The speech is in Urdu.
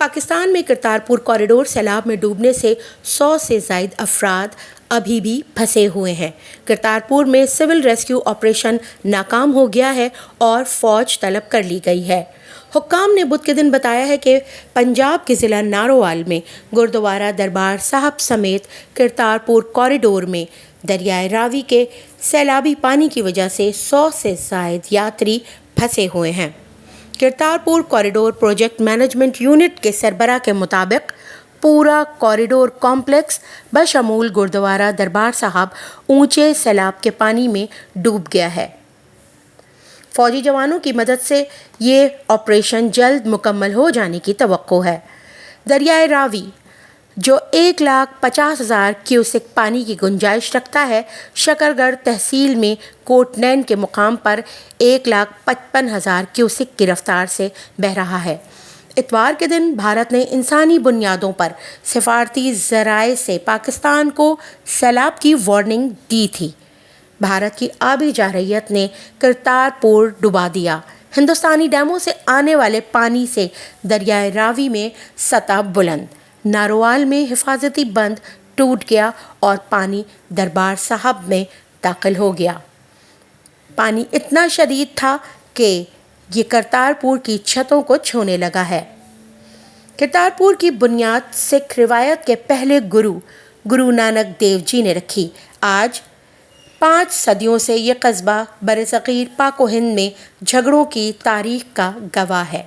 پاکستان میں کرتارپور کوریڈور سیلاب میں ڈوبنے سے 100 سے زائد افراد ابھی بھی پھنسے ہوئے ہیں۔ کرتارپور میں سول ریسکیو آپریشن ناکام ہو گیا ہے اور فوج طلب کر لی گئی ہے۔ حکام نے بدھ کے دن بتایا ہے کہ پنجاب کے ضلع نارووال میں گردوارہ دربار صاحب سمیت کرتارپور کوریڈور میں دریائے راوی کے سیلابی پانی کی وجہ سے 100 سے زائد یاتری پھنسے ہوئے ہیں۔ Kartarpur corridor project management unit کے سربراہ کے مطابق پورا کوریڈور کمپلیکس بشمول گردوارہ دربار صاحب اونچے سیلاب کے پانی میں ڈوب گیا ہے۔ فوجی جوانوں کی مدد سے یہ آپریشن جلد مکمل ہو جانے کی توقع ہے۔ دریائے راوی، جو 1,50,000 کیوسک پانی کی گنجائش رکھتا ہے، شکرگڑھ تحصیل میں کوٹ نین کے مقام پر 1,55,000 کیوسک کی رفتار سے بہہ رہا ہے۔ اتوار کے دن بھارت نے انسانی بنیادوں پر سفارتی ذرائع سے پاکستان کو سیلاب کی وارننگ دی تھی۔ بھارت کی آبی جارحیت نے کرتارپور ڈبا دیا۔ ہندوستانی ڈیموں سے آنے والے پانی سے دریائے راوی میں سطح بلند۔ نارووال میں حفاظتی بند ٹوٹ گیا اور پانی دربار صاحب میں داخل ہو گیا۔ پانی اتنا شدید تھا کہ یہ کرتارپور کی چھتوں کو چھونے لگا ہے۔ کرتارپور کی بنیاد سکھ روایت کے پہلے گرو نانک دیو جی نے رکھی۔ آج 5 صدیوں سے یہ قصبہ برصغیر پاک و ہند میں جھگڑوں کی تاریخ کا گواہ ہے۔